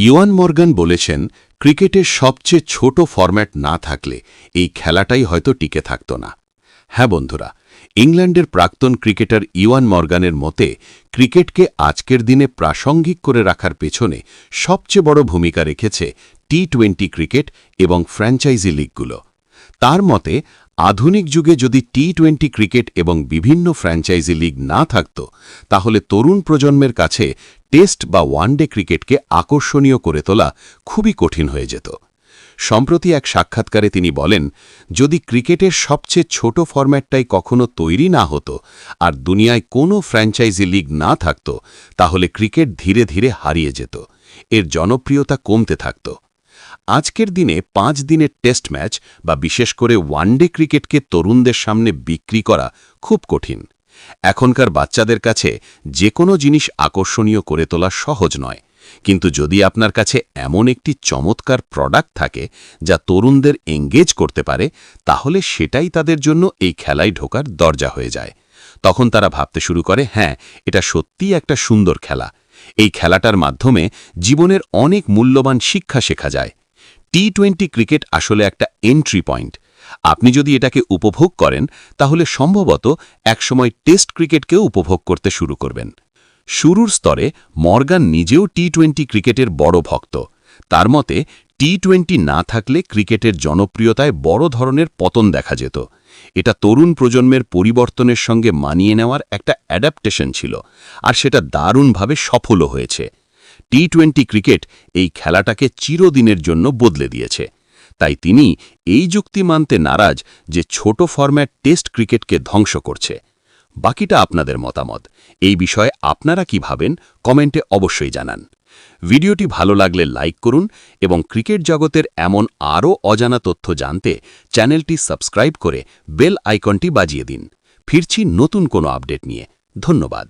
ইওয়ান Morgan বলেছেন, ক্রিকেটের সবচেয়ে ছোট ফরম্যাট না থাকলে এই খেলাটাই হয়তো টিকে থাকত না। হ্যাঁ বন্ধুরা, ইংল্যান্ডের প্রাক্তন ক্রিকেটার ইওয়ান মর্গানের মতে ক্রিকেটকে আজকের দিনে প্রাসঙ্গিক করে রাখার পেছনে সবচেয়ে বড় ভূমিকা রেখেছে টি-20 ক্রিকেট এবং ফ্র্যাঞ্চাইজি লিগগুলো। তার মতে আধুনিক যুগে যদি টি-20 ক্রিকেট এবং বিভিন্ন ফ্র্যাঞ্চাইজি লিগ না থাকত, তাহলে তরুণ প্রজন্মের কাছে টেস্ট বা ওয়ানডে ক্রিকেটকে আকর্ষণীয় করে তোলা খুবই কঠিন হয়ে যেত। সম্প্রতি এক সাক্ষাৎকারে তিনি বলেন, যদি ক্রিকেটের সবচেয়ে ছোট ফরম্যাটটাই কখনো তৈরি না হতো আর দুনিয়ায় কোনো ফ্র্যাঞ্চাইজি লিগ না থাকত, তাহলে ক্রিকেট ধীরে ধীরে হারিয়ে যেত, এর জনপ্রিয়তা কমতে থাকত। আজকের দিনে 5 দিনের টেস্ট ম্যাচ বা বিশেষ করে ওয়ানডে ক্রিকেটকে তরুণদের সামনে বিক্রি করা খুব কঠিন। এখনকার বাচ্চাদের কাছে যে কোনো জিনিস আকর্ষণীয় করে তোলা সহজ নয়, কিন্তু যদি আপনার কাছে এমন একটি চমৎকার প্রোডাক্ট থাকে যা তরুণদের এঙ্গেজ করতে পারে, তাহলে সেটাই তাদের জন্য এই খেলায় ঢোকার দরজা হয়ে যায়। তখন তারা ভাবতে শুরু করে, হ্যাঁ, এটা সত্যিই একটা সুন্দর খেলা। এই খেলাটার মাধ্যমে জীবনের অনেক মূল্যবান শিক্ষা শেখা যায়। টি-20 ক্রিকেট আসলে একটা এন্ট্রি পয়েন্ট। আপনি যদি এটাকে উপভোগ করেন, তাহলে সম্ভবত একসময় টেস্ট ক্রিকেটকেও উপভোগ করতে শুরু করবেন। শুরুর স্তরে মর্গান নিজেও টি-20 ক্রিকেটের বড় ভক্ত। তার মতে টি-20 না থাকলে ক্রিকেটের জনপ্রিয়তায় বড় ধরনের পতন দেখা যেত। এটা তরুণ প্রজন্মের পরিবর্তনের সঙ্গে মানিয়ে নেওয়ার একটা অ্যাডাপ্টেশন ছিল, আর সেটা দারুণভাবে সফলও হয়েছে। টি-20 ক্রিকেট এই খেলাটাকে চিরদিনের জন্য বদলে দিয়েছে। তাই তিনি এই যুক্তি মানতে নারাজ যে ছোট ফরম্যাট টেস্ট ক্রিকেটকে ধ্বংস করছে। বাকিটা আপনাদের মতামত। এই বিষয়ে আপনারা কি ভাবেন, কমেন্টে অবশ্যই জানান। ভিডিওটি ভালো লাগলে লাইক করুন এবং ক্রিকেট জগতের এমন আরও অজানা তথ্য জানতে চ্যানেলটি সাবস্ক্রাইব করে বেল আইকনটি বাজিয়ে দিন। ফিরছি নতুন কোনো আপডেট নিয়ে। ধন্যবাদ।